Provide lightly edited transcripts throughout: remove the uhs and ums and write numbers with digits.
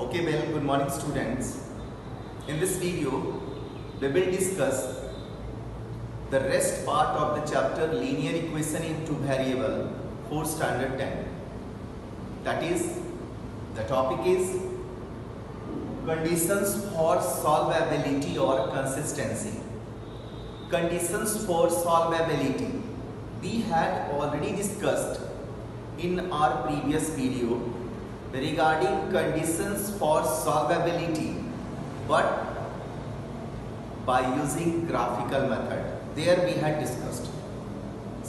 Okay, well, good morning students. In this video, we will discuss the rest part of the chapter Linear Equation in Two Variable for Standard 10. That is, the topic is Conditions for Solvability or Consistency. Conditions for Solvability. We had already discussed in our previous video regarding conditions for solvability, but by using graphical method. There we had discussed.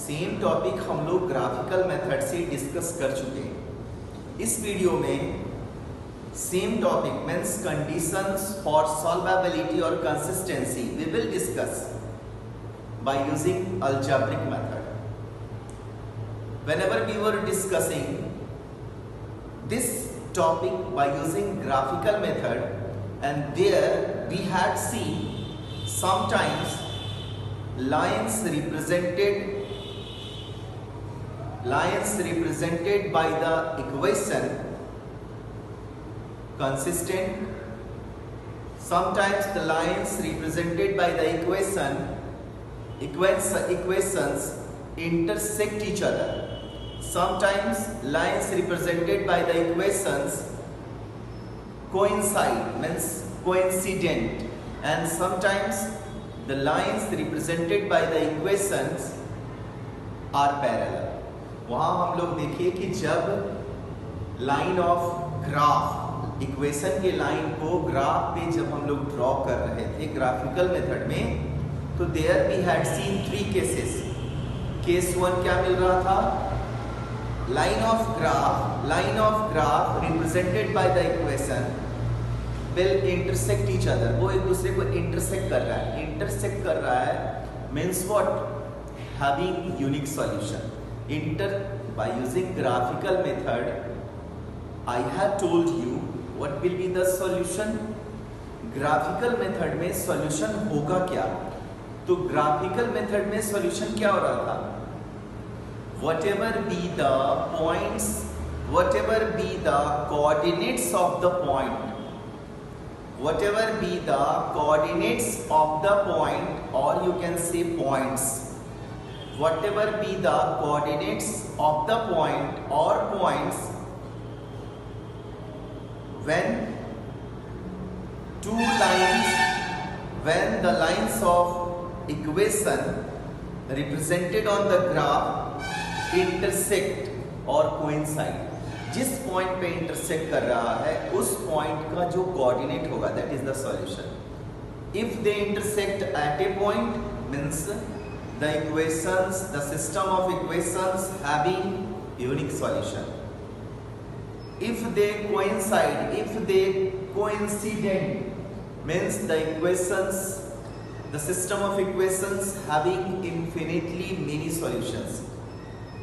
Same topic हम लोग graphical method से discuss कर चुके हैं। इस video में same topic means conditions for solvability और consistency we will discuss by using algebraic method. Whenever we were discussing this topic by using graphical method, and there we had seen sometimes lines represented by the equation consistent, sometimes the lines represented by the equations intersect each other. Sometimes lines represented by the equations coincide, means coincident, and sometimes the lines represented by the equations are parallel. वहाँ हम लोग देखिए कि जब line of graph equation के line को graph पे जब हम लोग ड्रॉ कर रहे थे ग्राफिकल मेथड में, तो there we had seen 3 cases. Case 1 क्या मिल रहा था? Line of graph represented by the equation will intersect each other. वो एक दूसरे को इंटरसेक्ट कर रहा है means what? Having unique solution. by using graphical method I have told you what will be the solution. Graphical method में solution होगा क्या? तो ग्राफिकल मेथड में सॉल्यूशन क्या हो रहा था? whatever be the coordinates of the point, or you can say points, whatever be the coordinates of the point or points when the lines of equation represented on the graph intersect or coincide. जिस point पे intersect कर रहा है उस point का जो coordinate होगा that is the solution. If they intersect at A point means the equations, the system of equations having unique solution. if they coincident means the equations, the system of equations having infinitely many solutions,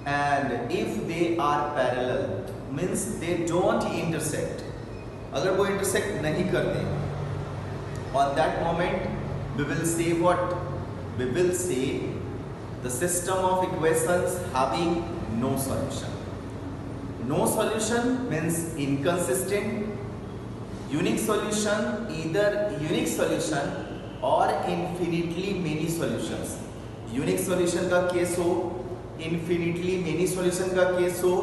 and if they are parallel means they don't intersect. अगर वो intersect नहीं करते, on that moment we will say what? We will say the system of equations having no solution. No solution means inconsistent. Unique solution, either unique solution or infinitely many solutions. Unique solution का case हो, infinitely many solution का case हो,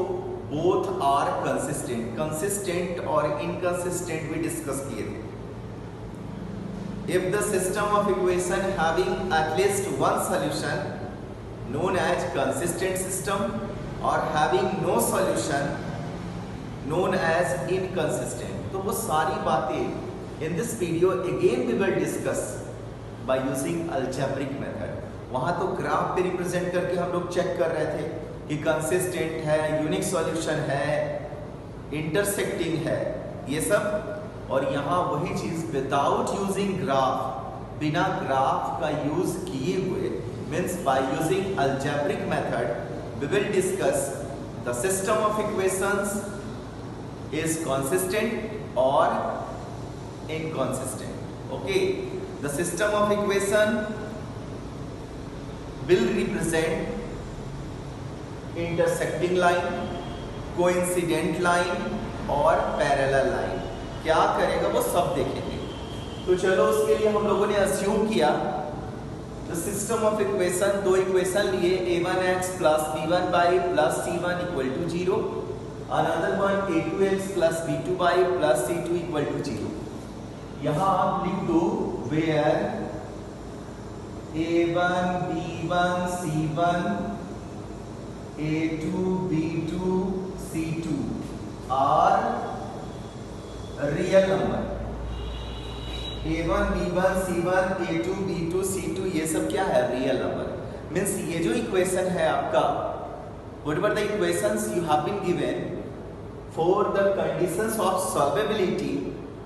both are consistent. Consistent और inconsistent भी discuss किए थे. If the system of equation having at least one solution known as consistent system, or having no solution known as inconsistent. तो वो सारी बातें in this video again we will discuss by using algebraic method. वहाँ तो graph पे represent करके हम लोग चेक कर रहे थे कि कंसिस्टेंट है, यूनिक सॉल्यूशन है, इंटरसेक्टिंग है, ये सब. और यहाँ वही चीज विदाउट यूजिंग ग्राफ, बिना ग्राफ का यूज किए हुए means by using algebraic method we will discuss the system of equations is consistent or inconsistent. Okay, the system of equation will represent intersecting line, coincident line or parallel line. क्या करेगा वो सब देखेंगे। तो चलो उसके लिए हम लोगों ने अस्यूम किया द सिस्टम ऑफ इक्वेशन, दो इक्वेशन लिए a1x plus b1y plus c1 equal to 0, another one a2x plus b2y plus c2 equal to 0। यहाँ आप लिख दो where a1 b1 c1 a2 b2 c2 are real number. a1 b1 c1 a2 b2 c2 ये सब क्या है? Real number. Means ये जो इक्वेशन है आपका, whatever the equations you have been given for the conditions of solvability,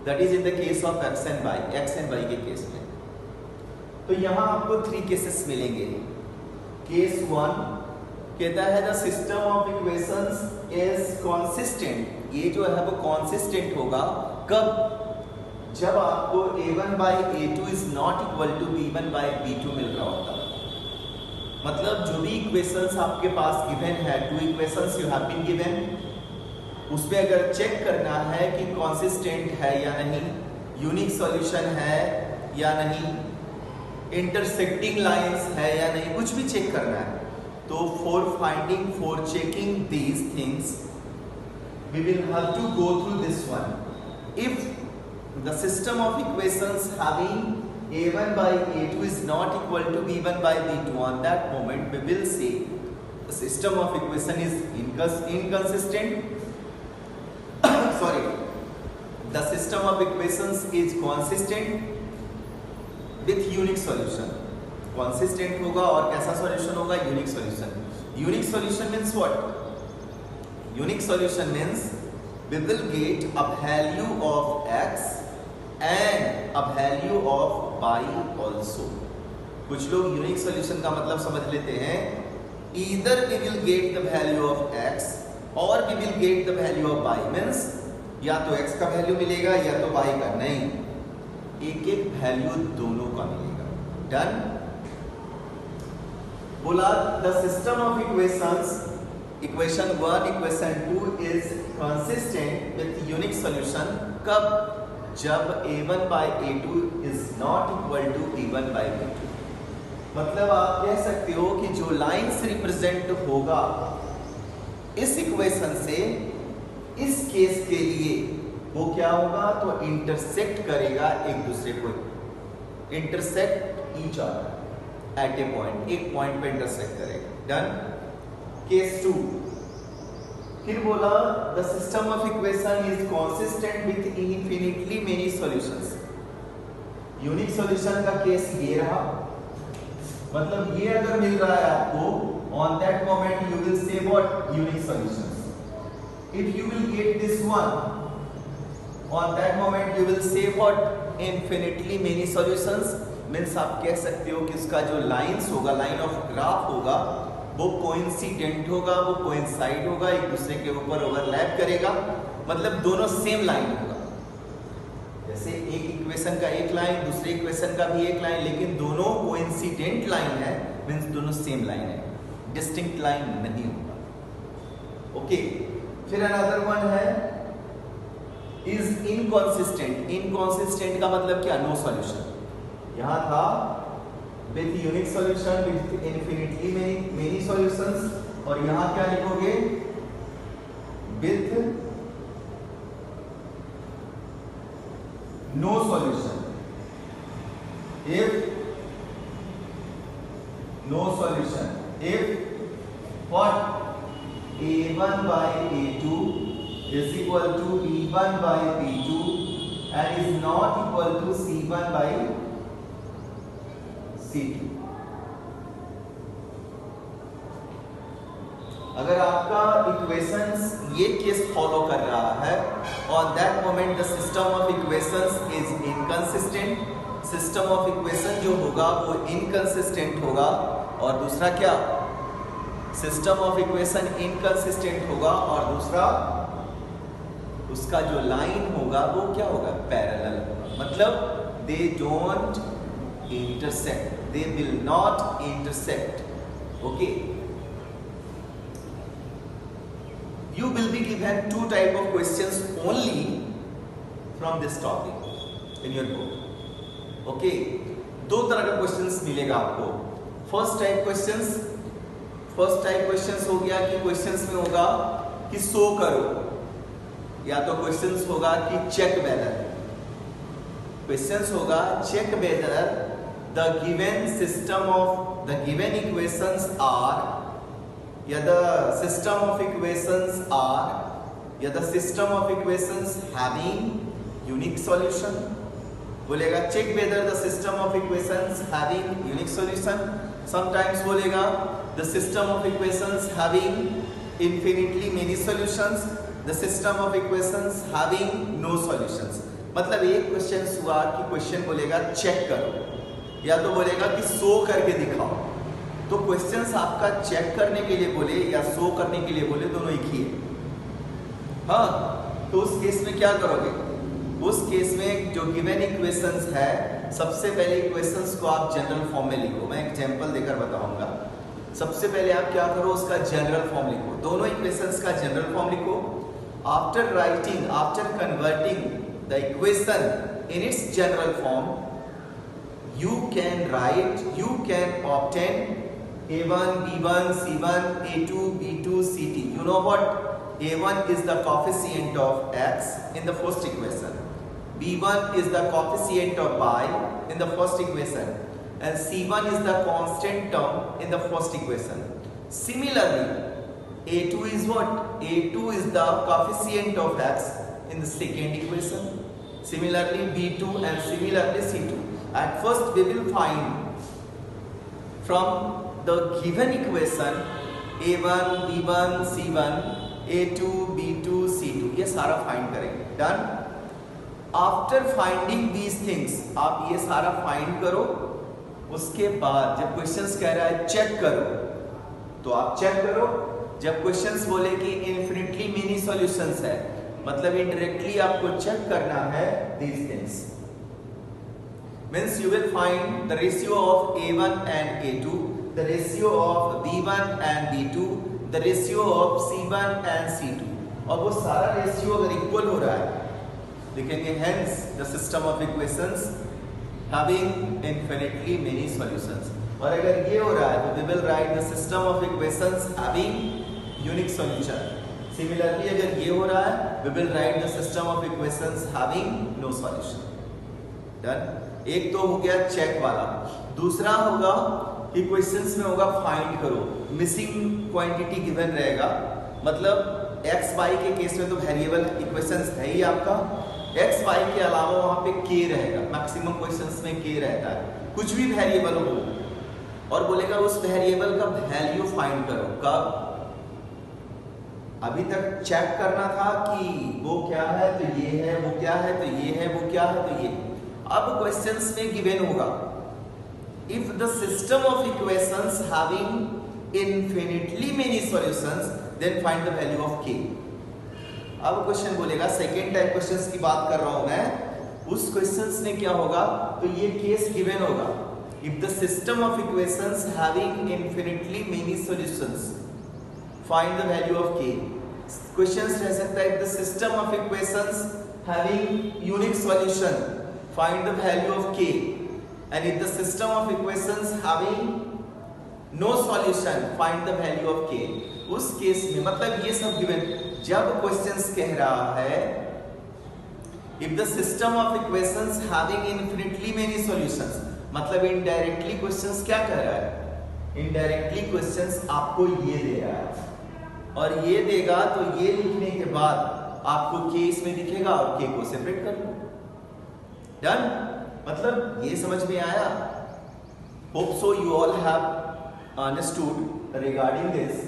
that is in the case of x and y के case में। तो यहाँ आपको 3 केसेस मिलेंगे। केस 1 कहता है the system of equations is consistent. ये जो है वो कंसिस्टेंट होगा कब? जब आपको a1 by a2 is not equal to b1 by b2 मिल रहा होता। मतलब जो भी इक्वेशंस आपके पास गिवन है, 2 equations you have been given, उसमें अगर चेक करना है कि कंसिस्टेंट है या नहीं, यूनिक सॉल्यूशन है या नहीं, इंटरसेक्टिंग लाइंस है या नहीं, कुछ भी चेक करना है, तो for checking these things we will have to go through this one. If the system of equations having a1 by a2 is not equal to b1 by b2, on that moment we will say the system of equation is inconsistent sorry, the system of equations is consistent with unique solution। consistent होगा और कैसा solution होगा? unique solution। unique solution means what? unique solution means we will get a value of x and a value of y also। कुछ लोग unique solution का मतलब समझ लेते हैं either we will get the value of x or we will get the value of y, means या तो x का वैल्यू मिलेगा या तो y का। नहीं, एक एक वैल्यू दोनों का मिलेगा। डन। बोला the system of equations, equation 1 equation 2 is consistent with unique solution कब? जब a1 by a2 is not equal to b1 by b2। मतलब आप कह सकते हो कि जो लाइंस रिप्रेजेंट होगा इस इक्वेशन से इस केस के लिए वो क्या होगा? तो इंटरसेक्ट करेगा एक दूसरे को, intersect each other at A point, एक पॉइंट पे इंटरसेक्ट करेगा। डन। केस 2 फिर बोला the system of equation is consistent with infinitely many solutions. Unique solution का केस ये रहा, मतलब ये अगर मिल रहा है आपको, on that moment you will say what? Unique solutions. If you will get this one, on that moment you will say what? Infinitely many solutions. Means आप कह सकते हो कि उसका जो लाइंस होगा, लाइन ऑफ ग्राफ होगा, वो कोइंसिडेंट होगा, वो कोइंसाइड होगा, एक दूसरे के ऊपर ओवरलैप करेगा, मतलब दोनों सेम लाइन होगा। जैसे एक इक्वेशन का एक लाइन, दूसरे इक्वेशन का भी एक लाइन, लेकिन दोनों कोइंसिडेंट लाइन है, मींस दोनों सेम लाइन है, डिस्टिंक्ट लाइन नहीं होगा। ओके। फिर अनदर वन है इज इनकंसिस्टेंट। इनकंसिस्टेंट का मतलब क्या? No solution. यहां था with unique solution with infinitely many solutions, और यहाँ क्या लिखोगे? with no solution। if no solution, if what? a1 by a2 is equal to b1 by b2 and is not equal to c1 by c2। अगर आपका equations ये case follow कर रहा है, on that moment the system of equations is inconsistent. System of equation जो होगा वो inconsistent होगा। और दूसरा क्या? सिस्टम ऑफ इक्वेशन इनकंसिस्टेंट होगा और दूसरा उसका जो लाइन होगा वो क्या होगा? पैरेलल होगा। मतलब they don't intersect, they will not intersect। okay, you will be given 2 type of questions only from this topic in your book. Okay, दो तरह का क्वेश्चंस मिलेगा आपको। फर्स्ट टाइप क्वेश्चंस हो गया कि क्वेश्चंस में होगा कि शो करो, या तो क्वेश्चंस होगा कि चेक वेदर। क्वेश्चंस होगा check whether the given system of the given equations are, या the system of equations are, या the system of equations having unique solution. बोलेगा check whether the system of equations having unique solution. Sometimes बोलेगा the system of equations having infinitely many solutions, the system of equations having no solutions. मतलब एक question हुआ कि question बोलेगा check करो, या तो बोलेगा कि शो करके दिखाओ। तो क्वेश्चंस आपका चेक करने के लिए बोले या शो करने के लिए बोले, दोनों एक ही है। हाँ, तो उस केस में क्या करोगे? उस केस में जो गिवन इक्वेशंस है, सबसे पहले इक्वेशंस को आप जनरल फॉर्म में लिखो। मैं एग्जांपल देकर बताऊंगा। सबसे पहले आप क्या करो, उसका जनरल फॉर्म लिखो, दोनों इक्वेशंस का जनरल फॉर्म लिखो। After converting the equation in its general form, you can obtain a1 b1 c1 a2 b2 c2. You know what? a1 is the coefficient of x in the first equation, b1 is the coefficient of y in the first equation, and c1 is the constant term in the first equation. Similarly, a2 is what? a2 is the coefficient of x in the second equation. Similarly, b2 and similarly c2. At first we will find from the given equation a1 b1 c1 a2 b2 c2, ये सारा find करेंगे। Done. After finding these things, आप ये सारा find करो। उसके बाद जब क्वेश्चंस कह रहा है चेक करो, तो आप चेक करो। जब क्वेश्चंस बोले कि इन्फिनिटली मेनी सॉल्यूशंस है, मतलब इनडायरेक्टली आपको चेक करना है these things. Means you will find the ratio of a1 and a2, the ratio of b1 and b2, the ratio of c1 and c2, और वो सारा रेशियो अगर इक्वल हो रहा है, लिखेंगे hence the system of equations having infinitely many solutions। और अगर ये हो रहा है तो we will write the system of equations having unique solution। Similarly, अगर ये हो रहा है we will write the system of equations having no solution। Done। एक तो हो गया चेक वाला। दूसरा होगा कि क्वेश्चंस में होगा फाइंड करो, मिसिंग क्वांटिटी गिवन रहेगा। मतलब एक्स वाई के केस में तो वेरिएबल इक्वेशंस है ही आपका, एक्स वाई के अलावा वहां पे के रहेगा। मैक्सिमम क्वेश्चंस में के रहता है, कुछ भी वेरिएबल हो, और बोलेगा उस वेरिएबल का वैल्यू फाइंड करो। कब? अभी तक चेक करना था कि वो क्या है तो ये है, वो क्या है तो ये है, वो क्या है तो ये। अब क्वेश्चंस में गिवन होगा if the system of equations having infinitely many solutions then find the value of K. अब क्वेश्चन बोलेगा, सेकेंड टाइप क्वेश्चंस की बात कर रहा हूं मैं, उस क्वेश्चंस में क्या होगा तो ये केस गिवन होगा if the system of equations having infinitely many solutions find the value of के। क्वेश्चंस रह सकता है if the system of equations having unique solution find the value of k, and if the system of equations having no solution find the value of k। उस case में मतलब ये सब given, जब क्वेश्चंस कह रहा है if the system of equations having infinitely many solutions, मतलब इनडायरेक्टली क्वेश्चंस क्या कह रहा है? इनडायरेक्टली क्वेश्चंस आपको ये दे रहा है, और ये देगा तो ये लिखने के बाद आपको k इसमें दिखेगा और k को सेपरेट कर लो। डन। मतलब ये समझ में आया? Hope so you all have understood regarding this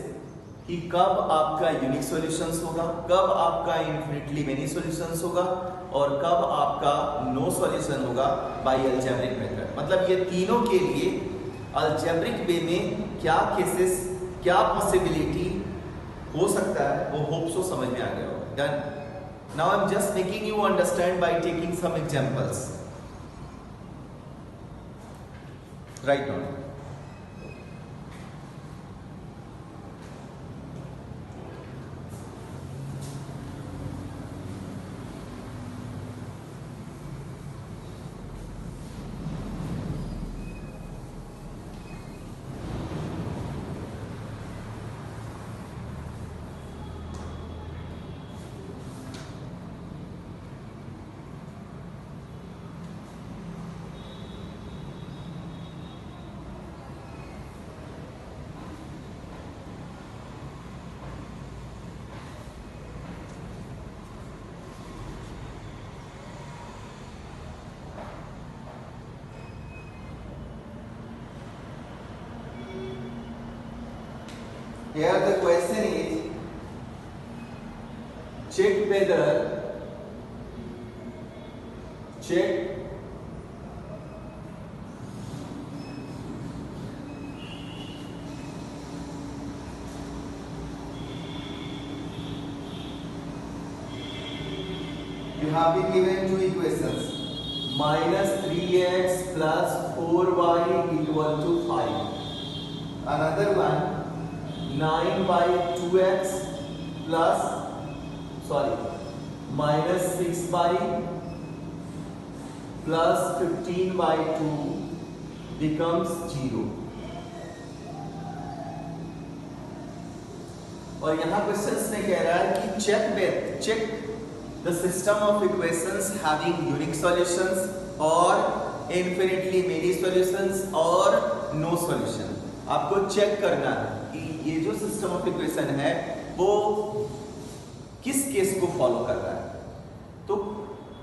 कि कब आपका यूनिक सॉल्यूशंस होगा, कब आपका इन्फिनिटली मेनी सॉल्यूशंस होगा, और कब आपका नो सॉल्यूशन होगा बाय अलजेब्रिक मेथड। मतलब ये तीनों के लिए अलजेब्रिक वे में क्या केसेस, क्या पॉसिबिलिटी हो सकता है, वो होप सो समझ में आ गया हो। Done. Now I'm just making you understand by taking some examples right now। here the question is check whether you have been given two equations, minus 3x plus 4y equal to 5. Another one, 9 by 2x plus, minus 6 by plus 15 by 2 becomes 0. और यहाँ questions में कह रहा है कि check the system of equations having unique solutions or infinitely many solutions or no solution. आपको check करना है कि ये जो सिस्टम ऑफ इक्वेशन है वो किस केस को फॉलो कर रहा है। तो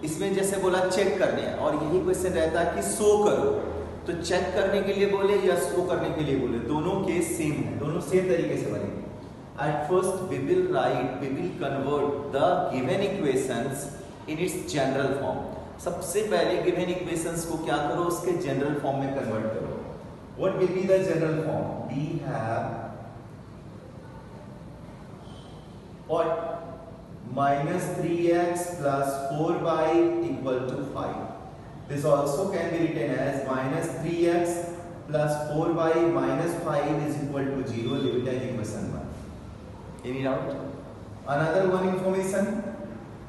इसमें जैसे बोला चेक करने है और यही क्वेश्चन रहता है कि शो करो, तो चेक करने के लिए बोले या शो करने के लिए बोले, दोनों केस सेम है, दोनों सेम तरीके से बनेंगे। At first we will convert the given equations in its general form. सबसे पहले given equations को क्या करो, उसके general form में convert करो। What will be the general form? We have what? Minus 3x plus 4y equal to 5. This also can be written as minus 3x plus 4y minus 5 is equal to 0. Leave it as equation 1. Any doubt? Another one information,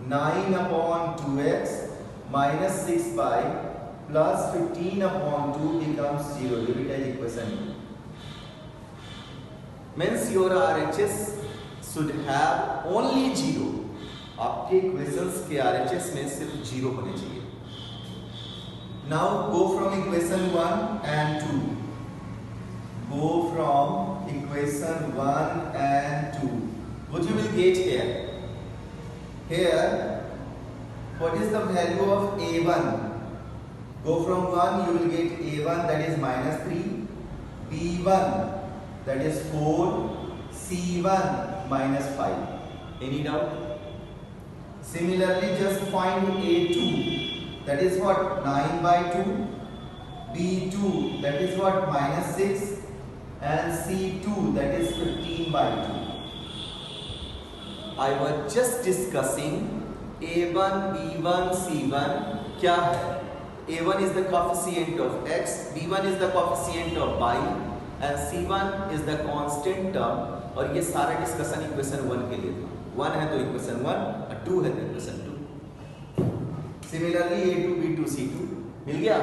9 upon 2x minus 6y plus 15 upon 2 becomes 0. Leave it as equation 2. Means your RHS should have only 0. आपके equations के RHS में सिर्फ 0 होने चाहिए. Now go from equation 1 and 2. Go from equation 1 and 2. What you will get here? Here, what is the value of a1? Go from 1, you will get a1, that is minus 3, b1, that is 4, c1 minus 5. Any doubt? Similarly, just find a2, that is what? 9 by 2, b2, that is what? Minus 6, and c2, that is 15 by 2. I was just discussing a1, b1, c1 क्या है? a1 is the coefficient of x, b1 is the coefficient of y, and c1 is the constant term. और ये सारा discussion equation 1 के लिए था. 1 है तो इक्वेशन 1 और 2 है तो equation 2. Similarly, a2, b2, c2 मिल गया.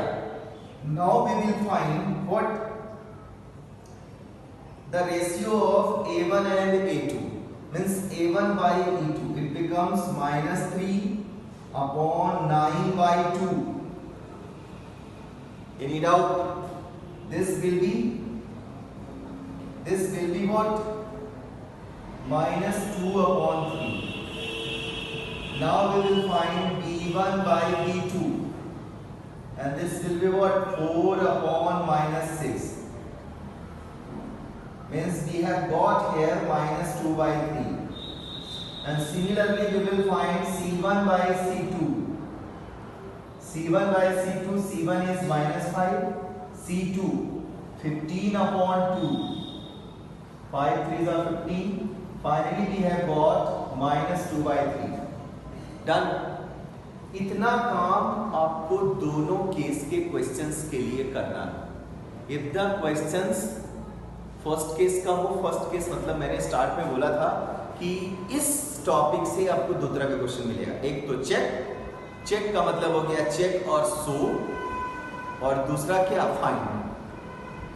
Now we will find what the ratio of a1 and a2. Means a1 by e2, it becomes minus 3 upon 9 by 2. Any doubt? This will be what? Minus 2 upon 3. Now we will find b1 by b2, and this will be what? 4 upon minus 6. Means we have got here minus 2 by 3. And similarly we will find c1 by c2. c1 by c2, c1 is minus 5, c2 15 upon 2. 5 3s are 15. Finally we have got minus 2 by 3. Done. इतना काम आपको दोनों case के questions के लिए करना है. If the questions first case का हो, फर्स्ट केस मतलब मैंने स्टार्ट में बोला था कि इस टॉपिक से आपको दो तरह का क्वेश्चन मिलेगा. एक तो चेक का मतलब हो गया चेक और शो, और दूसरा क्या? फाइंड.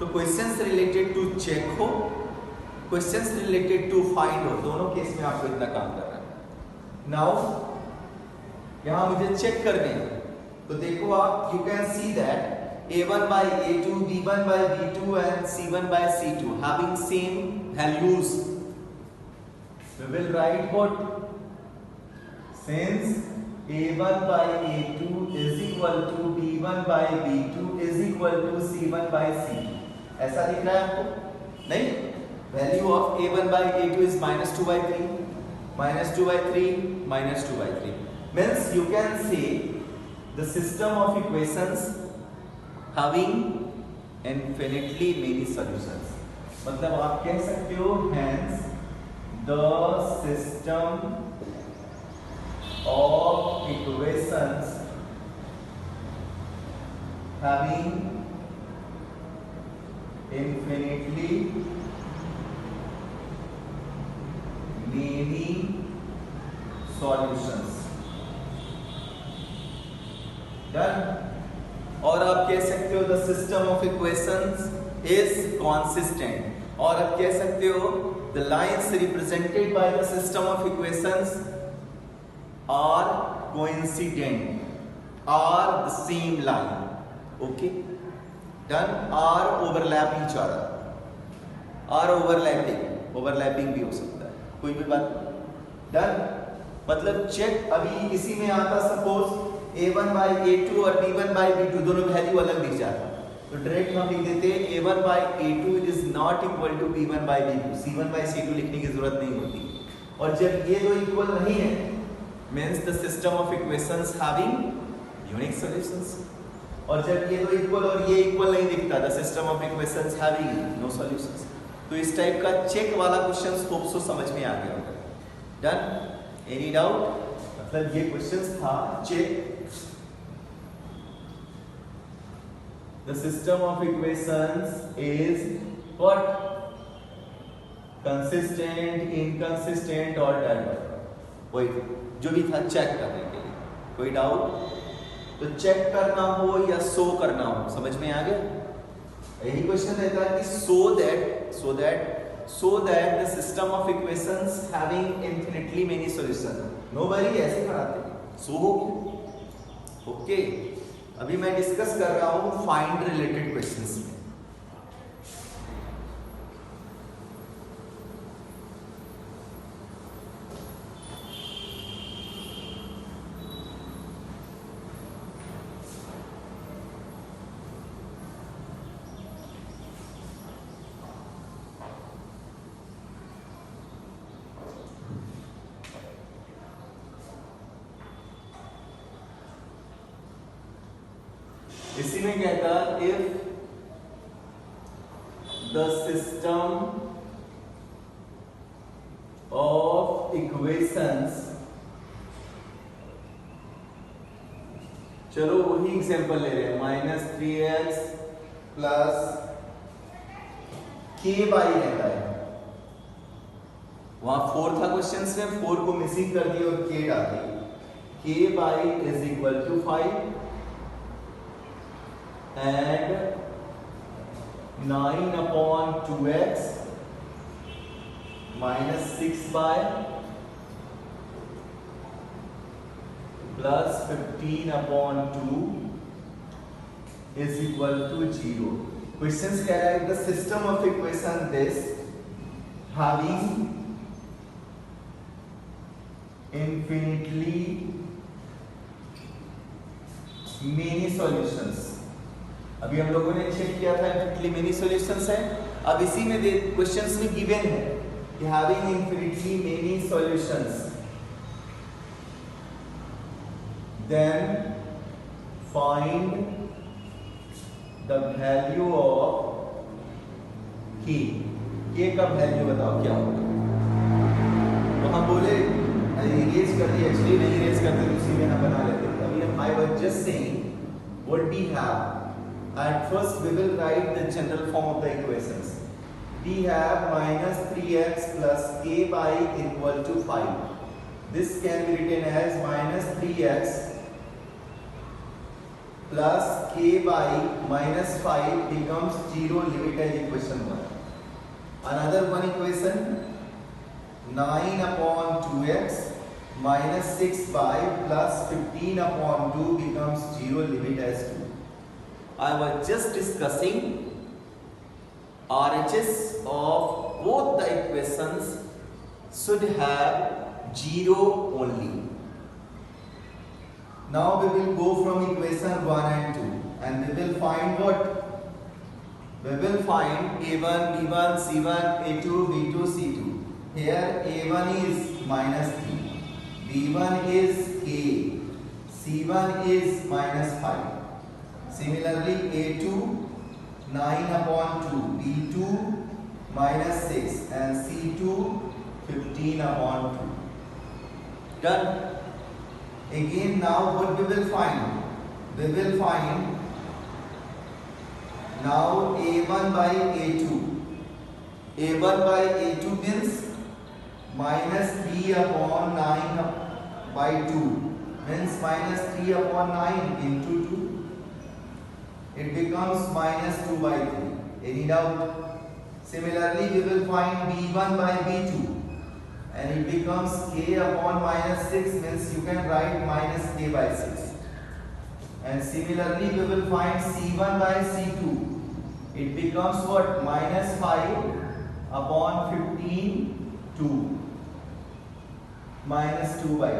तो क्वेश्चंस रिलेटेड टू चेक हो, क्वेश्चंस रिलेटेड टू फाइंड हो, दोनों केस में आपको इतना काम करना है. नाउ यहां मुझे चेक करने हैं, तो देखो आप, you can see that a1 by a2, b1 by b2 and c1 by c2 having same values. We will write what? Since a1 by a2 is equal to b1 by b2 is equal to c1 by c2. ऐसा दिख रहा है आपको? नहीं? Value of a1 by a2 is minus 2 by 3, minus 2 by 3, minus 2 by 3. Means you can say the system of equations having infinitely many solutions. मतलब आप कह सकते हो hence the system of equations having infinitely many solutions. Done. और आप कह सकते हो the system of equations is consistent. और आप कह सकते हो the lines represented by the system of equations are coincident, are the same line. Okay, done. Are overlap each other, are overlapping भी हो सकता है, कोई भी बात. Done. मतलब चेक अभी इसी में आता सपोज a1 by a2 और b1 by b2 दोनों वैल्यू अलग दिख जाता, तो डायरेक्ट हम लिख देते हैं a1 by a2 is not equal to b1 by b2, c1 by c2 लिखने की जरूरत नहीं होती. और जब ये दो इक्वल नहीं है means the system of equations having unique solutions. और जब ये दो इक्वल और ये इक्वल नहीं दिखता the system of equations having no solutions. तो इस टाइप का चेक वाला क्वेश्चंस होप सो समझ में आ गया होगा. डन. Any doubt? मतलब ये क्वेश्चंस था check. The system of equations is what? Consistent, inconsistent or divergent. वही जो भी था चेक करने के लिए. कोई डाउट? तो चेक करना हो या शो करना हो, समझ में आ गया? यही क्वेश्चन रहता है कि so that the system of equations having infinitely many solutions. Nobody ऐसे कराते. So हो गया. ओके. अभी मैं डिस्कस कर रहा हूं फाइंड रिलेटेड क्वेश्चंस में. इसी में कहता if the system of equations, चलो वही एग्जांपल ले रहे हैं, -3x प्लस k बाई रहता है. वहां 4 था क्वेश्चन में, 4 को मिसिंग कर दिया और k डाल दिया. k by is equal to 5 and 9 upon 2x minus 6 by plus 15 upon 2 is equal to 0. Questions कह रहा है the system of equation this having infinitely many solutions. अभी हम लोगों ने चेक किया था इनफिनिटली मेनी सॉल्यूशंस है. अब इसी में क्वेश्चंस में गिवन है कि having infinitely many solutions then find the value of K का वैल्यू बताओ क्या होगा. तो हम बोले इरेज कर दिए, एक्चुअली नहीं इरेज करते तो उसी में हम बना लेते. अभी हम I was just saying what we have. At first we will write the general form of the equations. We have minus 3x plus k by equal to 5. This can be written as minus 3x plus k by minus 5 becomes 0, limit as equation 1. Another one equation 9 upon 2x minus 6 by plus 15 upon 2 becomes 0, limit as 2. I was just discussing RHS of both the equations should have 0 only. Now we will go from equation 1 and 2 and we will find what? We will find A1, B1, C1, A2, B2, C2. Here A1 is minus 3, B1 is K, C1 is minus 5. Similarly, A2 9 upon 2, B2 minus 6 and C2 15 upon 2. Done. Again now what we will find? We will find now A1 by A2. A1 by A2 means minus 3 upon 9 by 2 means minus 3 upon 9 into 2. It becomes minus 2 by 3. Any doubt? Similarly, we will find B1 by B2 and it becomes K upon minus 6 means you can write minus K by 6. And similarly, we will find C1 by C2. It becomes what? Minus 5 upon 15, 2. Minus 2 by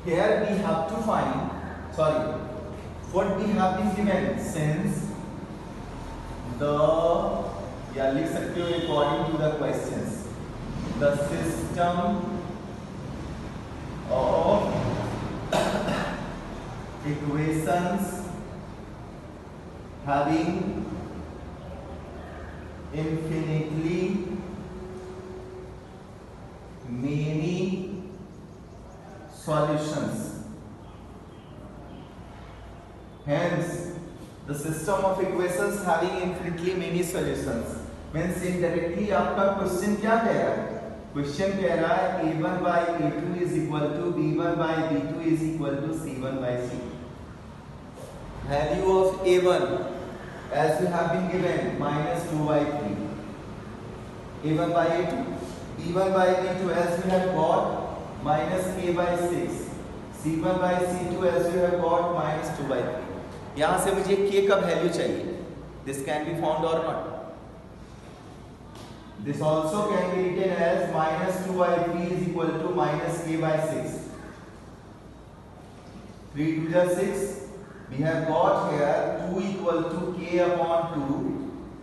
3. Here we have to find, what we have been given since लिख सकते हो according to the questions. The system of equations having infinitely many solutions. Hence, the system of equations having infinitely many solutions means indirectly आपका question क्या कह रहा है? Question कह रहा है A1 by A2 is equal to B1 by B2 is equal to C1 by C2. Value of A1 as we have been given minus 2 by 3. A1 by A2, B1 by B2 as we have got minus K by 6. C1 by C2 as we have got minus 2 by 3. यहाँ से मुझे K का value चाहिए. This can be found or not. This also can be written as minus 2 by 3 is equal to minus K by 6. 3 to the 6. We have got here 2 equal to K upon 2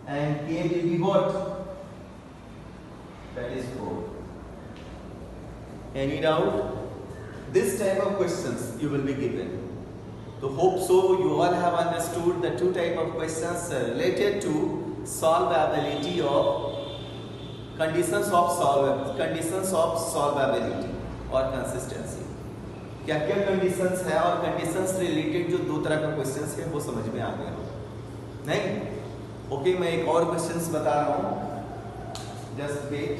and K will be what? That is 4. Any doubt? This type of questions you will be given. So hope so you all have understood the two type of questions related to solvability of conditions of solvability और consistency. क्या क्या conditions है और conditions related जो दो तरह का questions है वो समझ में आ गया नहीं? ओके मैं एक और questions बता रहा हूँ. Just wait.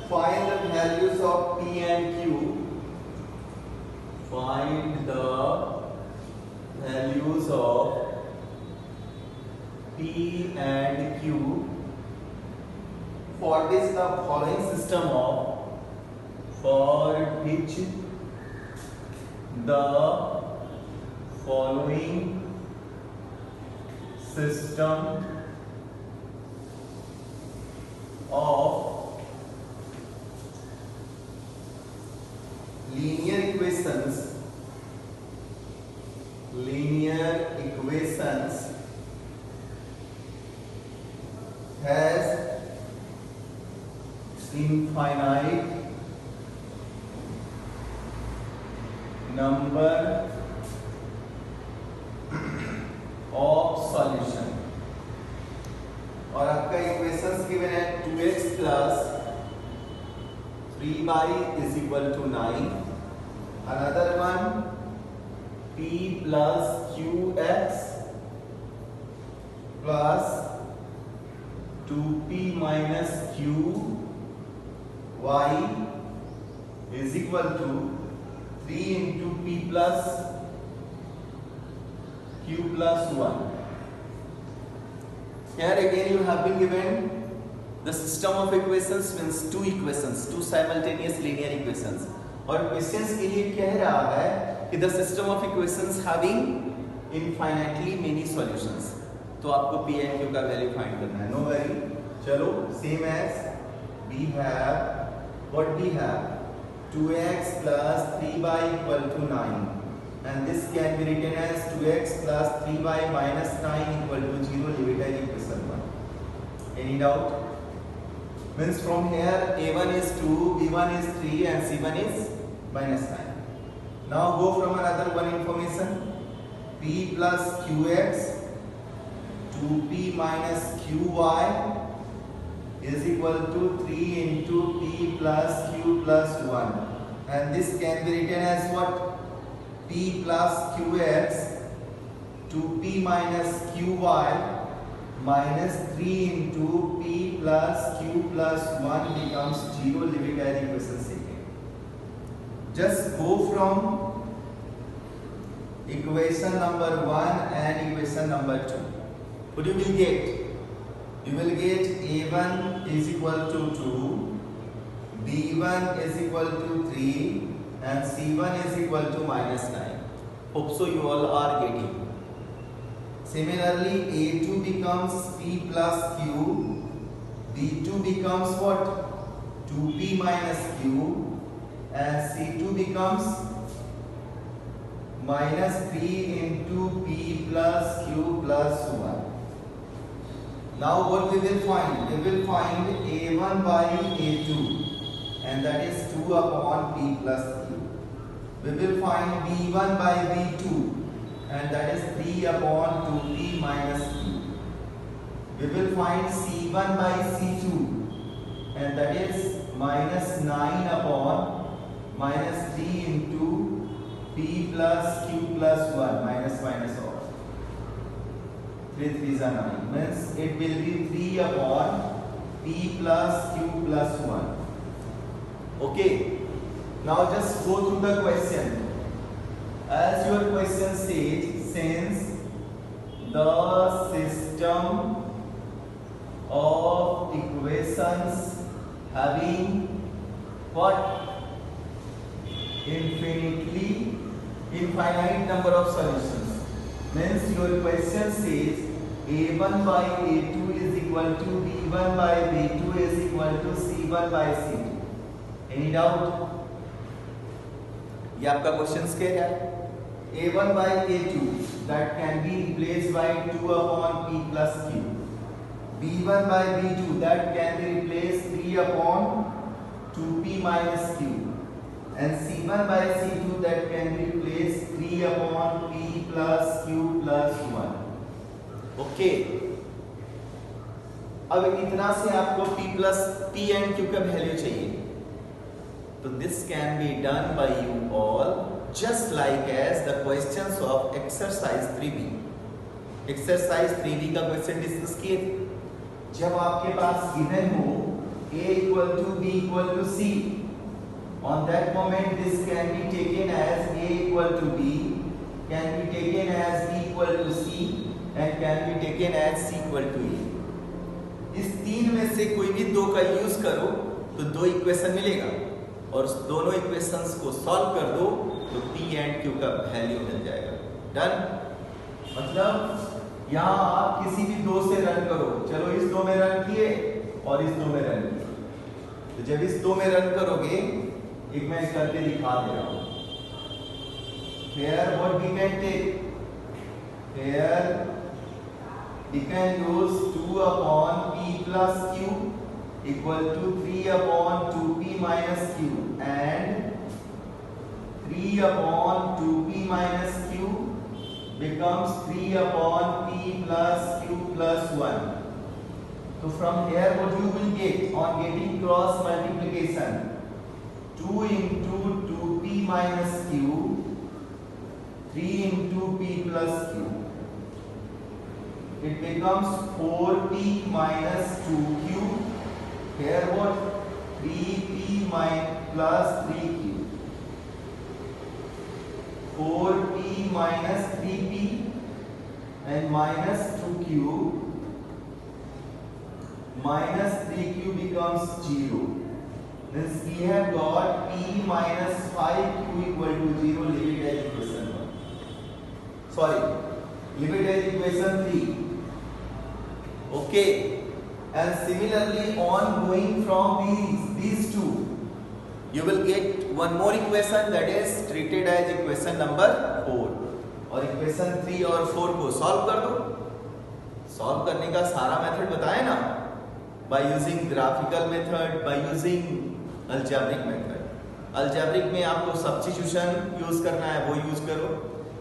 Find the values of P and Q. Find the values of P and Q for which the following system of for which the following system of linear equations has infinite number of solution. और आपका equations given है 2x plus 3 by is equal to 9. Another one, p plus qx plus 2p minus qy is equal to 3 into p plus q plus 1. Here again you have been given the system of equations, means two equations, two simultaneous linear equations. और questions के लिए कह रहा है कि the system of equations having infinitely many solutions. तो आपको p and q का वैल्यू फाइंड करना है. No worry. चलो, same as we have what we have 2x plus 3 by equal to 9, and this can be written as 2x plus 3 by minus 9 equal to 0. Leave it as equation 1. Any doubt? Means from here a1 is 2, b1 is 3 and c1 is minus 9. Now go from another one information, p plus qx 2p minus qy is equal to 3 into p plus q plus 1, and this can be written as what? P plus qx 2p minus qy minus 3 into p plus q plus 1 becomes 0. Leave it as equation second. Just go from equation number 1 and equation number 2. What you will get? You will get a1 is equal to 2, b1 is equal to 3 and c1 is equal to minus 9. Hope so you all are getting. Similarly, a2 becomes p plus q, b2 becomes what? 2p minus q, and c2 becomes minus 3 into p plus q plus 1. Now what we will find? We will find a1 by a2, and that is 2 upon p plus q. We will find b1 by b2, and that is 3 upon 2p minus q. We will find c1 by c2, and that is minus 9 upon minus 3 into p plus q plus 1, minus minus all. 3 3s are 9, means it will be 3 upon p plus q plus 1. Okay, now just go through the question. As your question says, since the system of equations having what? Infinite number of solutions, means your question says a1 by a2 is equal to b1 by b2 is equal to c1 by c2. Any doubt? ये आपका question कह रहा है a1 by a2 that can be replaced by 2 upon p plus q, b1 by b2 that can be replaced 3 upon 2p minus q, and c1 by c2 that can be replaced 3 upon p plus q plus 1. Okay, अब इतना से आपको p plus p and q का value चाहिए, तो this can be done by you all just like as the questions of exercise 3b. exercise 3b का question discuss किए थे. जब आपके पास गिवन हो a equal to b equal to c, on that moment this can be taken as a equal to b, can be taken as b equal to c, and can be taken as c equal to a. इस तीन में से कोई भी दो का use करो तो दो इक्वेशन मिलेगा, और दोनों इक्वेशंस को सॉल्व कर दो तो p एंड q का वैल्यू मिल जाएगा. डन? मतलब यहाँ आप किसी भी दो से रन करो. चलो इस दो में रन किए और इस दो में रन किए, तो जब इस दो में रन करोगे, एक मैं करके दिखा दे रहा हूँ. Here what we can take? Here we can use 2 upon p plus q equal to 3 upon 2p minus q, and 3 upon 2p minus q becomes 3 upon p plus q plus 1. So from here what you will get on getting cross multiplication, 2 into 2p minus q, 3 into p plus q. It becomes 4p minus 2q. Here what? 3p plus 3q. 4p minus 3p and minus 2q. Minus 3q becomes 0. Means we have got p minus 5q equal to 0. Leave it as equation 1. Sorry, leave it as equation 3. Okay. And similarly, on going from these two, you will get one more equation that is treated as equation number 4. और equation 3 और 4 को solve कर दो. Solve करने का सारा method बताया ना, by using graphical method, by using algebraic method. algebraic में आपको substitution यूज करना है वो यूज करो,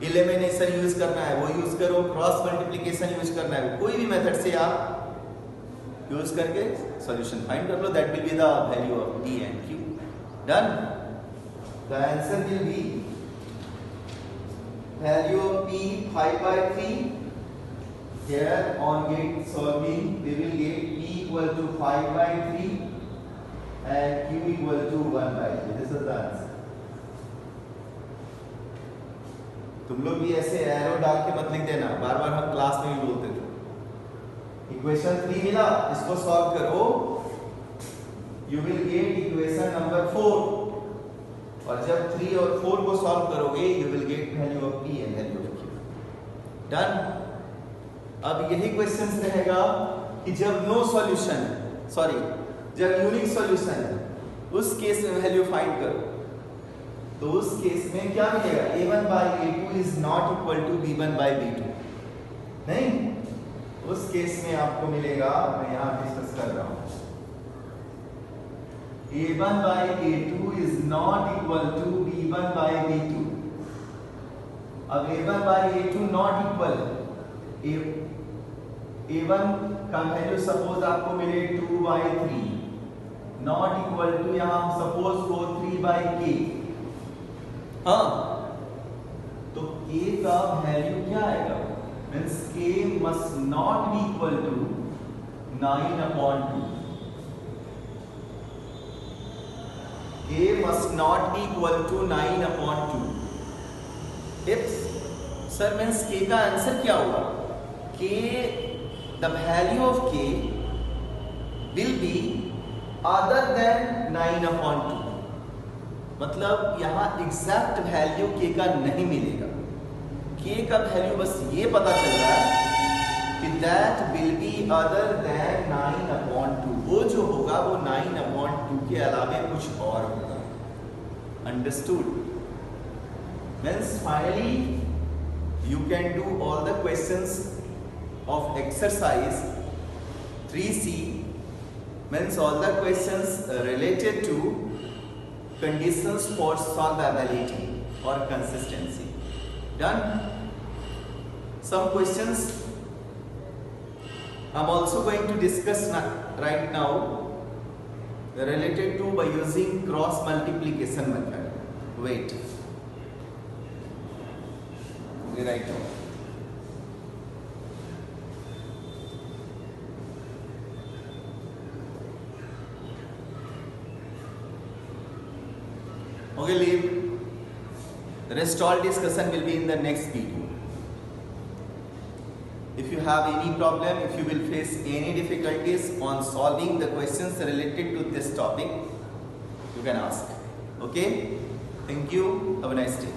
elimination यूज करना है वो यूज करो, क्रॉस मल्टीप्लिकेशन यूज करना है वो कोई भी मेथड से आप यूज करके सॉल्यूशन फाइंड कर लो. That will be the value of p and q. Done. The answer will be value of p 5/3. Here on get solving we will get p equal to 5/3 and q equal to 1/3. This is the answer. तुम लोग भी ऐसे arrow डाल के मत लिख देना, बार बार हम क्लास में भी बोलते थे. इक्वेशन 3 मिला, इसको सॉल्व करो, you will get equation number 4. और जब 3 और 4 को सॉल्व करोगे you will get value of p and value of q. Done. अब यही क्वेश्चन रहेगा कि जब नो सॉल्यूशन, सॉरी जब यूनिक सॉल्यूशन है उस केस में वैल्यू फाइंड करो. तो उस केस में क्या मिलेगा? a1 by a2 is not equal to b1 by b2. नहीं, उस केस में आपको मिलेगा, मैं यहां डिस्कस कर रहा हूं, a1 by a2 is not equal to b1 by b2. अब a1 by a2 not equal, a1 का वैल्यू सपोज आपको मिले 2 by 3, not equal to यहां सपोज को 3 by k. हाँ, तो k का वैल्यू क्या आएगा? Means k must not be equal to 9/2. a must not be equal to 9/2. If sir means k का आंसर क्या होगा? k, the value of k will be other than 9/2. मतलब यहाँ एग्जैक्ट वैल्यू k का नहीं मिलेगा. k का value बस ये पता चल रहा है कि that will be other than 9/2. वो जो होगा वो 9/2 के अलावे कुछ और होगा. Understood? Means finally you can do all the questions of exercise 3C. Means all the questions related to conditions for solvability or consistency. Done? Some questions I'm also going to discuss right now related to by using cross multiplication method. Wait. Right now. Okay, leave. The rest all discussion will be in the next video. If you have any problem, if you will face any difficulties on solving the questions related to this topic, you can ask. Okay? Thank you. Have a nice day.